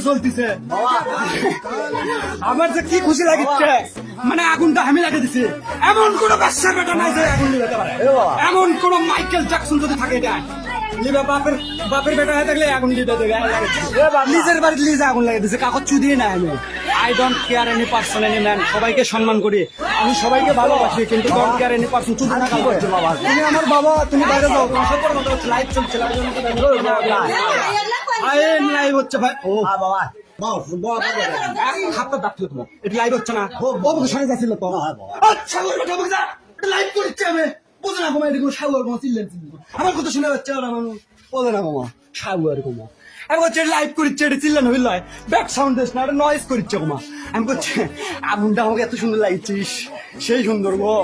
চলতেছে আমার যে কি খুশি লাগিচ্ছে, মানে আগুনটা আমি লাগিয়ে দিছি। এমন কোন ব্যবসার বেটা নাই যে আগুন নিভাতে পারে, এমন কোন মাইকেল জ্যাকসন যদি থাকে এটা লিবা বাপের বেটা হয়ে থাকলে আগুন লিবে দেবে। নিজের বাড়িতে লিজে আগুন লাগিয়ে দিছে, কাগজ চুদিয়ে না আমি। I don't care any person any man. সবাইকে সম্মান করি, আমি সবাইকে ভালোবাসি, কিন্তু ডোন্ট কেয়ার এনি পার্সন। চুদি না কাজ করছে বাবা, তুমি আমার বাবা, তুমি বাইরে যাও। তোমার সব কথা হচ্ছে লাইভ চলছে, লাইভ হচ্ছে ভাই। ও বাবা হাতটা ডাকলো তোমার, এটা লাইভ হচ্ছে না। ও সাড়ে যাচ্ছিল তো। আচ্ছা লাইভ করছে, আমি বোঝে না কমা, এরকম সাগর কমা চিল্লেন আমার কথা শুনে যাচ্ছে ওরা মানুষ বোঝে না কমা সাগর কমা। আমি বলছি লাইভ করছে, এটা চিল্লেন হইল ব্যাক সাউন্ড দিস না, এটা নয়েজ করছে কমা। আমি বলছি আগুনটা আমাকে এত সুন্দর লাগছিস, সেই সুন্দর গো।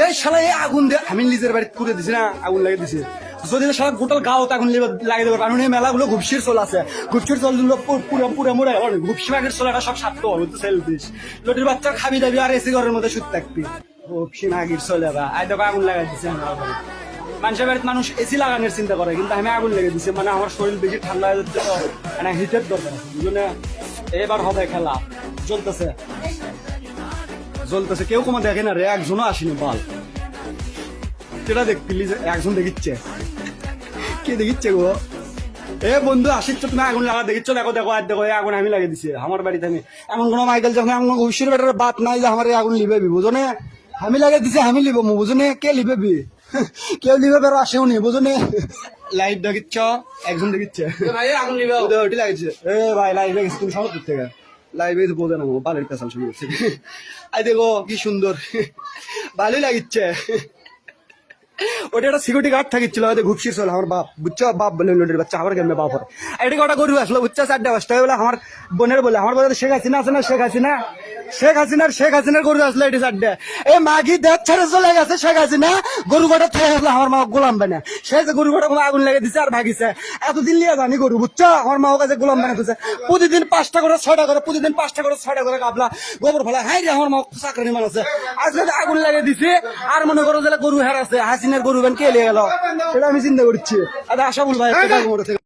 এই শালা এই আগুন দিয়ে আমি নিজের বাড়িতে করে দিছি না, আগুন লাগিয়ে দিছি। যদি সারা গোটাল গাও আগুন লাগিয়ে দেবো, কারণ এই মেলাগুলো ঘুপসির চল আছে, ঘুপসির চল দিল পুরো মুড়ে গেল। ঘুপসি মাগের চলাটা সব সাতটা হল সেলফিস। লটির বাচ্চার খাবি দাবি আর এসি ঘরের মধ্যে শুতে থাকবি। ঘুপসি মাগির চলে বা আই দেখো আগুন লাগাই দিছে আমার বাড়ি। মানুষের বাড়িতে মানুষ এসি লাগানোর চিন্তা করে, কিন্তু আমি আগুন লেগে দিছি। মানে আমার শরীর বেশি ঠান্ডা হয়ে যাচ্ছে তো, মানে হিটের দরকার। বুঝলে এবার হবে খেলা, জ্বলতেছে জ্বলতেছে। কেউ কোনো দেখে না রে, একজনও আসেনি বল। সেটা দেখ প্লিজ, একজন দেখিচ্ছে, কে দেখিচ্ছে গো? এ বন্ধু আসিচ্ছ তুমি আগুন লাগা দেখিচ্ছ? দেখো দেখো আর দেখো আগুন আমি লাগিয়ে দিছি আমার বাড়িতে। আমি এমন কোনো মাইকেল যখন এমন ঘুষির বেটার বাপ নাই যে আমার আগুন লিবেবি, বুঝো না? আমি লাগিয়ে দিছি, আমি লিব, বুঝো না? কে লিবেবি? কেউ লিবে বেরো আসেও নি, বুঝো না? লাইট দেখিচ্ছ, একজন দেখিচ্ছে আগুন লিবে ওটি লাগিয়েছে। এ ভাই লাইভ লাগিয়েছি, তুমি সব দূর থেকে লাইভে বোঝে না বালের পেছাল শুরু করছে। আই দেখো কি সুন্দর, ভালোই লাগিচ্ছে। ওটা একটা সিকিউরিটি গার্ড থাকিছিল, ঘুপসির চল আমার বাপ, বুঝছো? বাপ বলে লোটের বাচ্চা আমার কেমনে বাপ হয়। এটা কটা গরু আসলো, বুঝছো? 4টা-5টা বলে আমার বোনের বলে, আমার বলে শেখ হাসিনা আছে না, শেখ হাসিনার গরু আসলো এটি 4টা। এই মাগি দেশ ছেড়ে চলে গেছে শেখ হাসিনা, গরু কটা থেকে আসলো আমার মা গোলাম বানা। সে যে গরু কটা আগুন লেগে দিচ্ছে আর ভাগিছে। এতদিন লিয়ে জানি গরু, বুঝছো? আমার মা কাছে গোলাম বানা দিচ্ছে। প্রতিদিন 5টা করে 6টা করে, প্রতিদিন 5টা করে 6টা করে কাবলা গোবর ফেলা। হ্যাঁ রে আমার মা চাকরি মানুষ আছে, আজকে আগুন লেগে দিছে। আর মনে করো যে গরু হেরাছে, হাসিনার গরু কে লিয়ে গেল, সেটা আমি চিন্তা করছি। আচ্ছা আশা বল ভাই